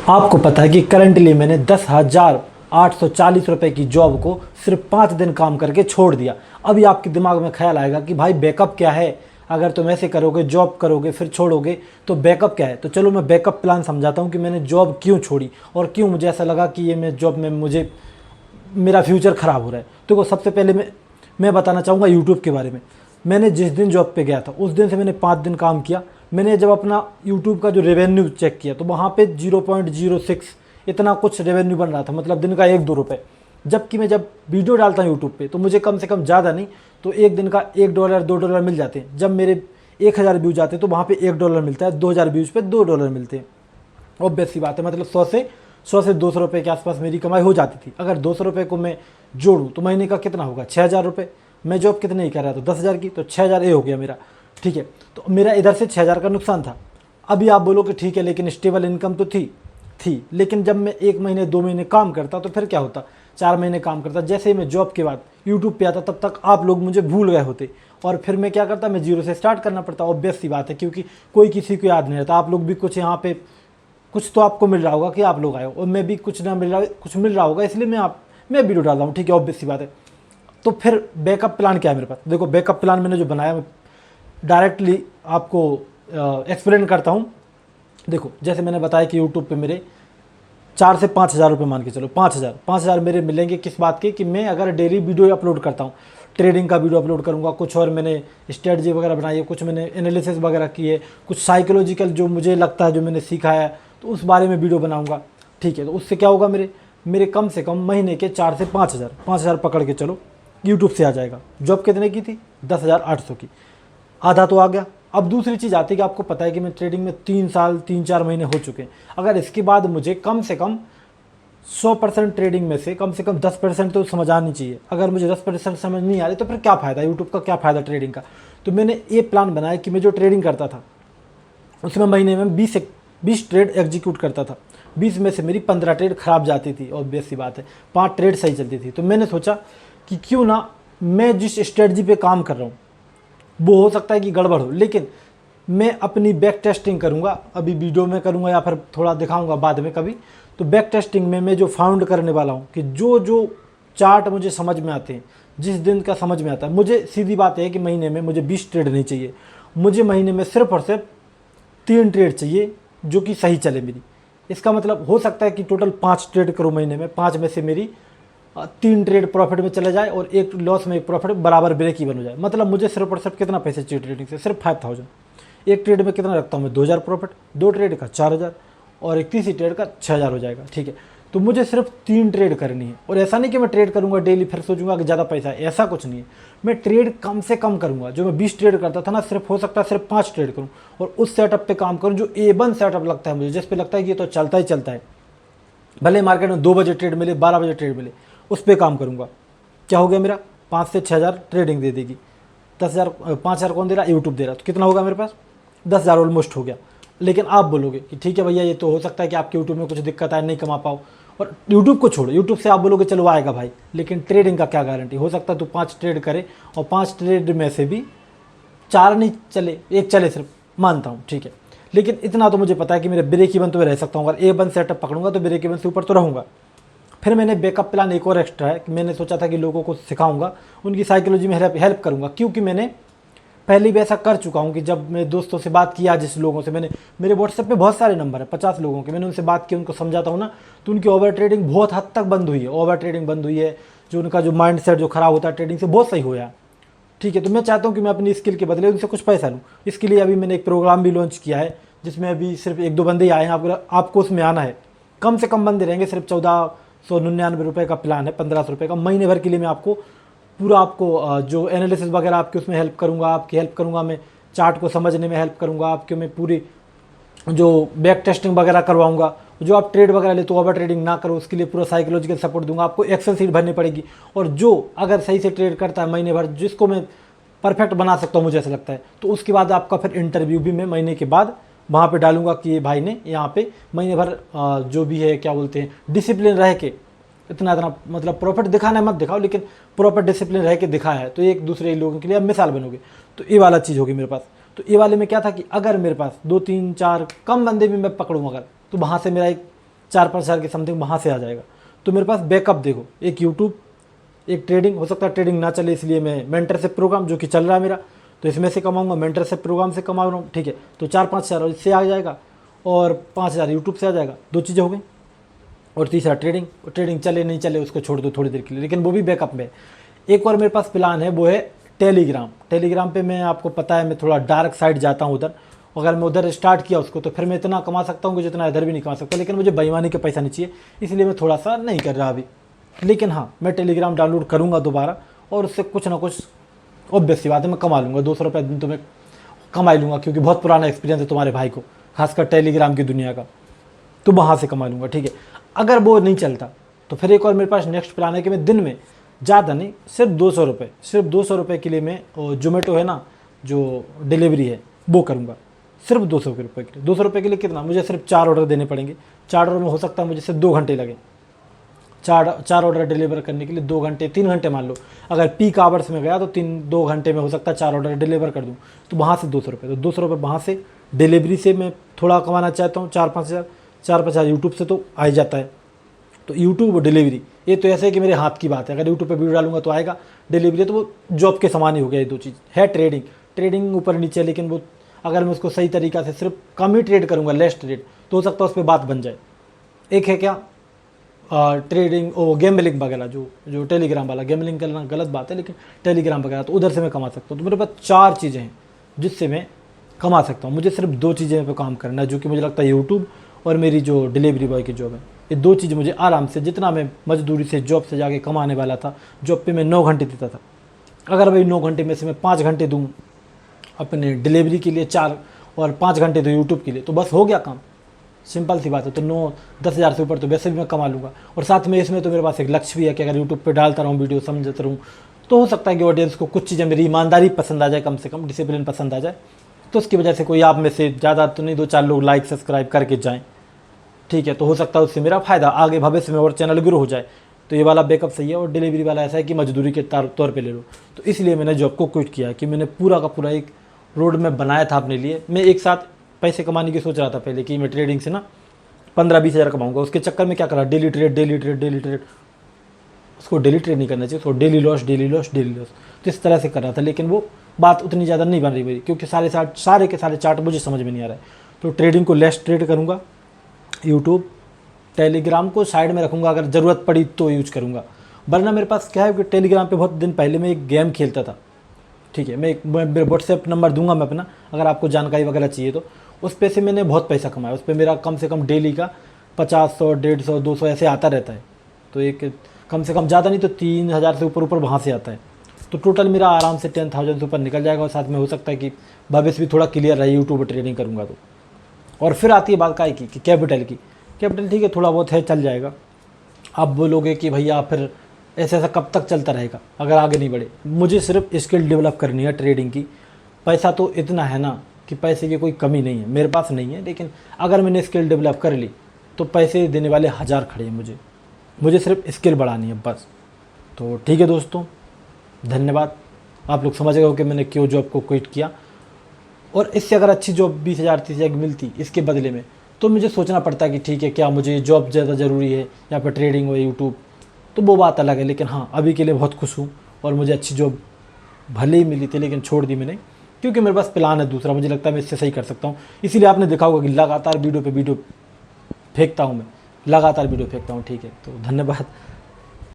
आपको पता है कि करंटली मैंने 10,840 रुपये की जॉब को सिर्फ 5 दिन काम करके छोड़ दिया। अभी आपके दिमाग में ख्याल आएगा कि भाई बैकअप क्या है, अगर तुम ऐसे करोगे, जॉब करोगे फिर छोड़ोगे तो बैकअप क्या है। तो चलो मैं बैकअप प्लान समझाता हूँ कि मैंने जॉब क्यों छोड़ी और क्यों मुझे ऐसा लगा कि ये मैं जॉब में मुझे मेरा फ्यूचर ख़राब हो रहा है। तो सबसे पहले मैं बताना चाहूँगा यूट्यूब के बारे में। मैंने जिस दिन जॉब पे गया था उस दिन से मैंने 5 दिन काम किया। मैंने जब अपना यूट्यूब का जो रेवेन्यू चेक किया तो वहाँ पे 0.06 इतना कुछ रेवेन्यू बन रहा था, मतलब दिन का 1-2 रुपये। जबकि मैं जब वीडियो डालता हूँ यूट्यूब पे तो मुझे कम से कम ज़्यादा नहीं तो एक दिन का $1 $2 मिल जाते हैं। जब मेरे 1000 व्यूज आते हैं तो वहाँ पे $1 मिलता है, 2000 व्यूज़ पे $2 मिलते हैं। ऑब्वियस सी बात है, मतलब 100 से 200 रुपये के आसपास मेरी कमाई हो जाती थी। अगर 200 रुपये को मैं जोड़ूँ तो महीने का कितना होगा, 6000 रुपये। मैं जॉब कितने ही कर रहा था, 10,000 की, तो 6000 ये हो गया मेरा। ठीक है, तो मेरा इधर से 6000 का नुकसान था। अभी आप बोलो कि ठीक है लेकिन स्टेबल इनकम तो थी। लेकिन जब मैं 1 महीने 2 महीने काम करता तो फिर क्या होता, 4 महीने काम करता, जैसे ही मैं जॉब के बाद यूट्यूब पे आता तब तक आप लोग मुझे भूल गए होते और फिर मैं क्या करता, मैं जीरो से स्टार्ट करना पड़ता। ऑब्वियस सी बात है, क्योंकि कोई किसी को याद नहीं रहता। आप लोग भी कुछ यहाँ पे कुछ तो आपको मिल रहा होगा कि आप लोग आए हो, और मैं भी कुछ ना मिल रहा, कुछ मिल रहा होगा इसलिए मैं वीडियो डाल रहा हूँ। ठीक है, ऑब्वियस सी बात है। तो फिर बैकअप प्लान क्या है मेरे पास, देखो बैकअप प्लान मैंने जो बनाया मैं डायरेक्टली आपको एक्सप्लेन करता हूँ। देखो जैसे मैंने बताया कि यूट्यूब पे मेरे 4 से 5,000 रुपये मान के चलो, 5,000 मेरे मिलेंगे किस बात के, कि मैं अगर डेली वीडियो अपलोड करता हूँ, ट्रेडिंग का वीडियो अपलोड करूँगा, कुछ और मैंने स्ट्रेटजी वगैरह बनाई है, कुछ मैंने एनालिसिस वगैरह की है, कुछ साइकोलॉजिकल जो मुझे लगता है जो मैंने सीखा है तो उस बारे में वीडियो बनाऊँगा। ठीक है, तो उससे क्या होगा, मेरे कम से कम महीने के 4 से 5,000 पकड़ के चलो यूट्यूब से आ जाएगा। जॉब कितने की थी, 10,800 की, आधा तो आ गया। अब दूसरी चीज़ आती है कि आपको पता है कि मैं ट्रेडिंग में 3 साल 3-4 महीने हो चुके हैं। अगर इसके बाद मुझे कम से कम 100% ट्रेडिंग में से कम 10% तो समझ आनी चाहिए। अगर मुझे 10% समझ नहीं आ रही तो फिर क्या फ़ायदा, यूट्यूब का क्या फ़ायदा ट्रेडिंग का। तो मैंने ये प्लान बनाया कि मैं जो ट्रेडिंग करता था उसमें महीने में 20 ट्रेड एग्जीक्यूट करता था। 20 में से मेरी 15 ट्रेड खराब जाती थी, ऑब्वियस सी बात है, 5 ट्रेड सही चलती थी। तो मैंने सोचा कि क्यों ना मैं जिस स्ट्रेटजी पे काम कर रहा हूँ वो हो सकता है कि गड़बड़ हो, लेकिन मैं अपनी बैक टेस्टिंग करूँगा। अभी वीडियो में करूँगा या फिर थोड़ा दिखाऊँगा बाद में कभी। तो बैक टेस्टिंग में मैं जो फाउंड करने वाला हूँ कि जो जो चार्ट मुझे समझ में आते हैं, जिस दिन का समझ में आता है, मुझे सीधी बात है कि महीने में मुझे 20 ट्रेड नहीं चाहिए, मुझे महीने में सिर्फ और सिर्फ 3 ट्रेड चाहिए जो कि सही चले मेरी। इसका मतलब हो सकता है कि टोटल 5 ट्रेड करूँ महीने में, 5 में से मेरी 3 ट्रेड प्रॉफिट में चले जाए और 1 लॉस में 1 प्रॉफिट, बराबर ब्रेक इवन हो जाए। मतलब मुझे सिर्फ और सिर्फ कितना पैसे चाहिए ट्रेडिंग से, सिर्फ 5000। एक ट्रेड में कितना रखता हूँ मैं, 2000 प्रॉफिट, 2 ट्रेड का 4000 और 31 ट्रेड का 6000 हो जाएगा। ठीक है, तो मुझे सिर्फ 3 ट्रेड करनी है। और ऐसा नहीं कि मैं ट्रेड करूँगा डेली फिर सोचूंगा कि ज़्यादा पैसा है, ऐसा कुछ नहीं है। मैं ट्रेड कम से कम करूँगा। जो मैं 20 ट्रेड करता था ना, सिर्फ हो सकता है सिर्फ 5 ट्रेड करूँ और उस सेटअप पे काम करूँ जो A1 सेटअप लगता है मुझे, जिस पे लगता है कि ये तो चलता ही चलता है। भले मार्केट में 2 बजे ट्रेड मिले, 12 बजे ट्रेड मिले, उस पर काम करूँगा। क्या हो गया मेरा, 5 से 6000 ट्रेडिंग दे देगी, 10,000 5,000 कौन दे रहा, यूट्यूब दे रहा, तो कितना होगा मेरे पास, 10,000 ऑलमोस्ट हो गया। लेकिन आप बोलोगे कि ठीक है भैया ये तो हो सकता है कि आपके यूट्यूब में कुछ दिक्कत आए, नहीं कमा पाओ। और यूट्यूब को छोड़ो, यूट्यूब से आप बोलोगे चलो आएगा भाई, लेकिन ट्रेडिंग का क्या गारंटी, हो सकता है तो 5 ट्रेड करे और 5 ट्रेड में से भी 4 नहीं चले, 1 चले सिर्फ, मानता हूँ ठीक है। लेकिन इतना तो मुझे पता है कि मेरे ब्रेक इवन तो मैं रह सकता हूँ। अगर A1 सेटअप पकड़ूंगा तो ब्रेक इवन से ऊपर तो रहूँगा। फिर मैंने बैकअप प्लान एक और एक्स्ट्रा है कि मैंने सोचा था कि लोगों को सिखाऊंगा, उनकी साइकोलॉजी में हेल्प करूंगा। क्योंकि मैंने पहले भी ऐसा कर चुका हूं कि जब मैं दोस्तों से बात किया, जिस लोगों से मेरे व्हाट्सएप पे बहुत सारे नंबर है, 50 लोगों के, मैंने उनसे बात की, उनको समझाता हूँ ना, तो उनकी ओवर ट्रेडिंग बहुत हद तक बंद हुई है। ओवर ट्रेडिंग बंद हुई है, जो उनका जो माइंड सेट जो खराब होता है ट्रेडिंग से, बहुत सही होया। ठीक है, तो मैं चाहता हूँ कि मैं अपनी स्किल के बदले उनसे कुछ पैसा लूँ। इसके लिए अभी मैंने एक प्रोग्राम भी लॉन्च किया है जिसमें अभी सिर्फ 1-2 बंदे ही आए हैं। आपको उसमें आना है, कम से कम बंदे रहेंगे, सिर्फ 1499 रुपये का प्लान है, 1500 रुपये का। महीने भर के लिए मैं आपको जो एनालिसिस वगैरह आपकी उसमें हेल्प करूँगा, आपकी हेल्प करूँगा, मैं चार्ट को समझने में हेल्प करूँगा आपके, मैं पूरी जो बैक टेस्टिंग वगैरह करवाऊंगा। जो आप ट्रेड वगैरह ले तो ओवर ट्रेडिंग ना करो, उसके लिए पूरा साइकोलॉजिकल सपोर्ट दूंगा। आपको एक्सेल सीट भरनी पड़ेगी, और जो अगर सही से ट्रेड करता है महीने भर, जिसको मैं परफेक्ट बना सकता हूँ मुझे ऐसा लगता है, तो उसके बाद आपका फिर इंटरव्यू भी मैं महीने के बाद वहाँ पे डालूंगा कि ये भाई ने यहाँ पे महीने भर जो भी है क्या बोलते हैं डिसिप्लिन रह के इतना मतलब प्रॉफिट दिखाना मत दिखाओ, लेकिन प्रॉपर डिसिप्लिन रह के दिखाया है, तो एक दूसरे लोगों के लिए अब मिसाल बनोगे। तो ये वाला चीज़ होगी मेरे पास। तो ये वाले में क्या था कि अगर मेरे पास 2-3-4 कम बंदे भी मैं पकड़ूँ अगर, तो वहाँ से मेरा एक 4-5 हज़ार की समथिंग वहाँ से आ जाएगा। तो मेरे पास बैकअप देखो, एक यूट्यूब, एक ट्रेडिंग, हो सकता है ट्रेडिंग ना चले इसलिए मैं मेंटरशिप प्रोग्राम जो कि चल रहा है मेरा, तो इसमें से कमाऊंगा, मेंटरशिप प्रोग्राम से कमा रहा हूँ, ठीक है। तो 4-5 हज़ार इससे आ जाएगा और 5 हज़ार यूट्यूब से आ जाएगा, 2 चीज़ें हो गई। और तीसरा ट्रेडिंग, ट्रेडिंग चले नहीं चले उसको छोड़ दो थोड़ी देर के लिए, लेकिन वो भी बैकअप में। एक और मेरे पास प्लान है, वो है टेलीग्राम। टेलीग्राम पे मैं, आपको पता है मैं थोड़ा डार्क साइड जाता हूँ उधर, अगर मैं उधर स्टार्ट किया उसको तो फिर मैं इतना कमा सकता हूँ कि जितना इधर भी नहीं कमा सकता, लेकिन मुझे बेईमानी का पैसा नहीं चाहिए, इसलिए मैं थोड़ा सा नहीं कर रहा अभी। लेकिन हाँ, मैं टेलीग्राम डाउनलोड करूँगा दोबारा और उससे कुछ ना कुछ ऑब्वियस सी बात है मैं कमा लूँगा, 200 रुपये दिन तो मैं कमा ही लूँगा, क्योंकि बहुत पुराना एक्सपीरियंस है तुम्हारे भाई को, खासकर टेलीग्राम की दुनिया का, तो वहाँ से कमा लूँगा, ठीक है। अगर वो नहीं चलता तो फिर एक और मेरे पास नेक्स्ट प्लान है कि मैं दिन में ज़्यादा नहीं, सिर्फ 200 रुपये, सिर्फ 200 रुपये के लिए मैं जोमेटो है ना जो डिलीवरी है वो करूँगा, सिर्फ 200 रुपये के लिए। 200 रुपये के लिए कितना, मुझे सिर्फ 4 ऑर्डर देने पड़ेंगे। 4 ऑर्डर में हो सकता है मुझे सिर्फ 2 घंटे लगे, चार ऑर्डर डिलीवर करने के लिए 2 घंटे 3 घंटे मान लो, अगर पीक आवर्स में गया तो 2 घंटे में हो सकता है 4 ऑर्डर डिलीवर कर दूँ, तो वहाँ से 200 रुपये, तो 200 रुपये वहाँ से डिलीवरी से मैं थोड़ा कमाना चाहता हूँ, 4-5 हज़ार यूट्यूब से तो आ ही जाता है। तो यूट्यूब और डिलीवरी, ये तो ऐसे है कि मेरे हाथ की बात है, अगर यूट्यूब पे वीडियो डालूंगा तो आएगा, डिलीवरी तो वो जॉब के समान ही हो गया। ये 2 चीज़ है। ट्रेडिंग ऊपर नीचे, लेकिन वो अगर मैं उसको सही तरीक़ा से सिर्फ कम ही ट्रेड करूँगा, लेस ट्रेड, तो हो सकता है उस पर बात बन जाए। एक है क्या, ट्रेडिंग ओ गैम्बलिंग वगैरह, जो टेलीग्राम वाला, गैम्बलिंग करना गलत बात है, लेकिन टेलीग्राम वगैरह तो उधर से मैं कमा सकता हूँ। तो मेरे पास 4 चीज़ें हैं जिससे मैं कमा सकता हूँ। मुझे सिर्फ 2 चीज़ें पे काम करना है, जो कि मुझे लगता है यूट्यूब और मेरी जो डिलीवरी बॉय की जॉब है, ये 2 चीज़ें मुझे आराम से, जितना मैं मजदूरी से जॉब से जाके कमाने वाला था, जॉब पे मैं 9 घंटे देता था, अगर भाई 9 घंटे में से मैं 5 घंटे दूँ अपने डिलीवरी के लिए, 4 और 5 घंटे दूँ यूट्यूब के लिए, तो बस हो गया काम, सिंपल सी बात है। तो 9-10 हज़ार से ऊपर तो वैसे भी मैं कमा लूँगा। और साथ में इसमें तो मेरे पास एक लक्ष्य भी है कि अगर यूट्यूब पे डालता रहूँ वीडियो, समझता रहूँ, तो हो सकता है कि ऑडियंस को कुछ चीज़ें मेरी ईमानदारी पसंद आ जाए, कम से कम डिसिप्लिन पसंद आ जाए, तो उसकी वजह से कोई आप में से ज़्यादा तो नहीं, 2-4 लोग लाइक सब्सक्राइब करके जाएँ, ठीक है। तो हो सकता है उससे मेरा फ़ायदा आगे भविष्य में और चैनल ग्रो हो जाए। तो ये वाला बैकअप सही है। और डिलीवरी वाला ऐसा है कि मजदूरी के तौर पे ले लो। तो इसलिए मैंने जॉब को क्विट किया है कि मैंने पूरा का पूरा एक रोड मैप बनाया था अपने लिए। मैं एक साथ पैसे कमाने की सोच रहा था पहले कि मैं ट्रेडिंग से ना 15-20 हज़ार कमाऊंगा। उसके चक्कर में क्या करा, डेली ट्रेड, उसको डेली ट्रेड नहीं करना चाहिए, उसको डेली लॉस। तो इस तरह से कर रहा था, लेकिन वो बात उतनी ज़्यादा नहीं बन रही मेरी, क्योंकि सारे के सारे चार्ट मुझे समझ में नहीं आ रहा है। तो ट्रेडिंग को लेस ट्रेड करूँगा, यूट्यूब टेलीग्राम को साइड में रखूँगा, अगर ज़रूरत पड़ी तो यूज करूँगा। वरना मेरे पास क्या है कि टेलीग्राम पे बहुत दिन पहले मैं एक गेम खेलता था, ठीक है। मैं व्हाट्सएप नंबर दूंगा मैं अपना, अगर आपको जानकारी वगैरह चाहिए तो। उस पे से मैंने बहुत पैसा कमाया, उस पर मेरा कम से कम डेली का 50, 100, 150, 200 ऐसे आता रहता है। तो एक कम से कम ज़्यादा नहीं तो 3,000 से ऊपर वहाँ से आता है। तो टोटल मेरा आराम से 10,000 से ऊपर निकल जाएगा। और साथ में हो सकता है कि भविष्य भी थोड़ा क्लियर रहे यूट्यूब पर ट्रेडिंग करूँगा तो। और फिर आती है बात काय की कि कैपिटल ठीक है, थोड़ा बहुत है, चल जाएगा। आप बोलोगे कि भैया फिर ऐसा कब तक चलता रहेगा अगर आगे नहीं बढ़े। मुझे सिर्फ स्किल डेवलप करनी है ट्रेडिंग की। पैसा तो इतना है ना कि पैसे की कोई कमी नहीं है, मेरे पास नहीं है, लेकिन अगर मैंने स्किल डेवलप कर ली तो पैसे देने वाले 1000 खड़े हैं। मुझे सिर्फ स्किल बढ़ानी है बस। तो ठीक है दोस्तों, धन्यवाद। आप लोग समझ गए हो कि मैंने क्यों जॉब को क्विट किया। और इससे अगर अच्छी जॉब 20,000 30,000 की मिलती इसके बदले में, तो मुझे सोचना पड़ता कि ठीक है क्या मुझे जॉब ज़्यादा ज़रूरी है या फिर ट्रेडिंग हो यूट्यूब, तो वो बात अलग है। लेकिन हाँ, अभी के लिए बहुत खुश हूँ। और मुझे अच्छी जॉब भले ही मिली थी, लेकिन छोड़ दी मैंने, क्योंकि मेरे पास प्लान है दूसरा। मुझे लगता है मैं इससे सही कर सकता हूँ। इसीलिए आपने देखा होगा कि लगातार वीडियो पे वीडियो फेंकता हूँ, मैं लगातार वीडियो फेंकता हूँ, ठीक है। तो धन्यवाद।